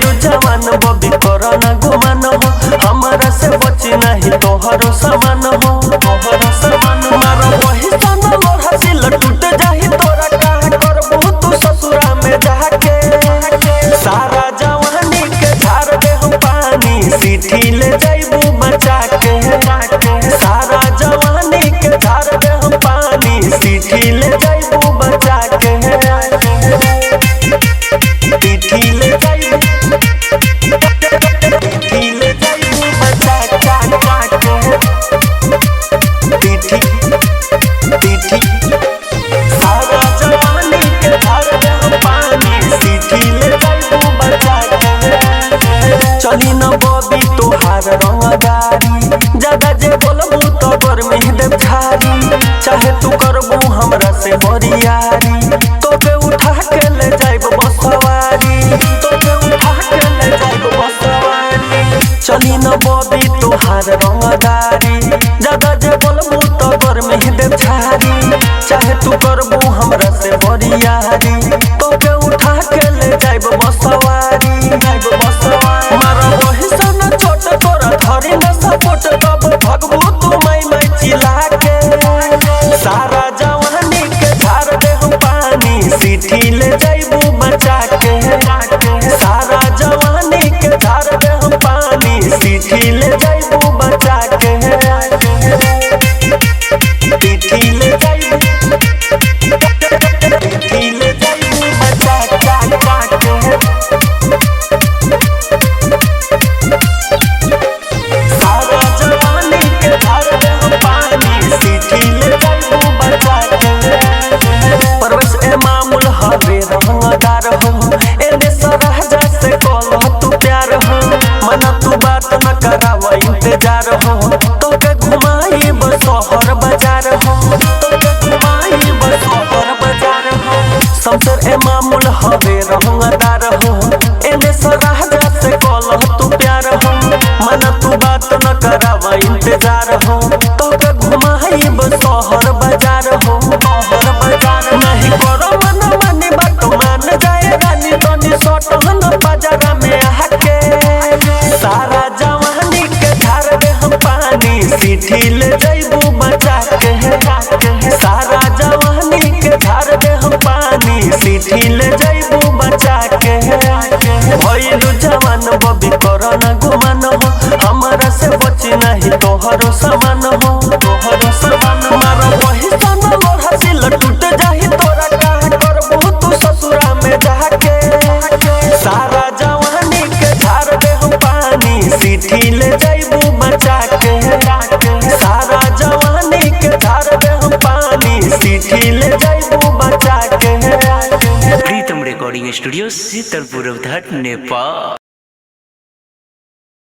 भइलू जवान बबी करो ना गुमान हो, हमारा से बची नहीं तोहरो समान हो। तोहरो समान मारो वही सन मोर हसिल टूट जाही तोरा कहा करबू तू ससुरा में जाके। सारा जवानी के झाड़ दे हम पानी सीठी ले जाइबू बचा के। सारा जवानी के झाड़ दे हम पानी सीठी ले जाइबू बचा के। सीठी ले जाइबू बचा के। सीठी सारा जवानी के झाड़ दे हम पानी सीठी ले जाइबू बचा के। चली न बबी तोहार रंगदारी, ज्यादा जे बोलबू तो गर्मी देव झारी। चाहे तू करबू हमरा से बरियारी, तोके उठा के ले जाइब बसवारी। तोके उठा के ले जाइब बसवारी। चली न बबी तोहार रंगदारी, ज्यादा जे बोलबू तो गर्मी देव झारी। चाहे तू करबू हमरा से बरियारी, तोके उठा के ले जाइब बसवारी। मारा वही सन छोट तोरा धरी न सपोर्ट कब भगबू तू मैं चिल्ला के। सारा जवानी के झाड़ दे हम पानी सीठी ले जाइबू बचा के। सारा जवानी के झाड़ दे हम पानी सीठी ले जाइबू बचा के। सीठी ले जाइबू बचा के। सारा जवानी के झाड़ दे हम पानी सीठी ले जाइबू बचा के। परवेश ए मामूल हवे रंगदार हो, एने सरहजा से कलह तू प्यार हो। मना तू बात न करावा इंतजार हो, तोके घुमाई शहर बाजार हो। तोके घुमाई शहर बाजार हो। शमशेर ए मामूल हवे रंगदार हो, एने सरहजा से कलह तू प्यार हो। मना तू बात न करावा इंतजार हो, तोके घुमाई शहर बाजार हो। शहर बाजार नहीं करो मन मानी बात मान जाए रानी तनी सटहन बाजार में आके। सारा जवानी के झाड़ दे हम पानी सीठी ले जाइबू बचा के। सारा जवानी के झाड़ दे हम पानी सीठी ले जाइबू बचा के। भइलू जवान बबी करो ना गुमान हो, हमारा से बची नहीं तोहरो समान हो। तोहरो समान मारो वही सन मोर हसिल टूट जाही तोरा कहा करबू तू ससुरा में जाके। सारा जवानी के झाड़ दे हम पानी सीठी ले जाइबू बचा के। सारा जवानी के झाड़ दे हम पानी सीठी ले जाइबू बचा के। प्रीतम रिकॉर्डिंग स्टूडियो शीतलपुर, नेपाल।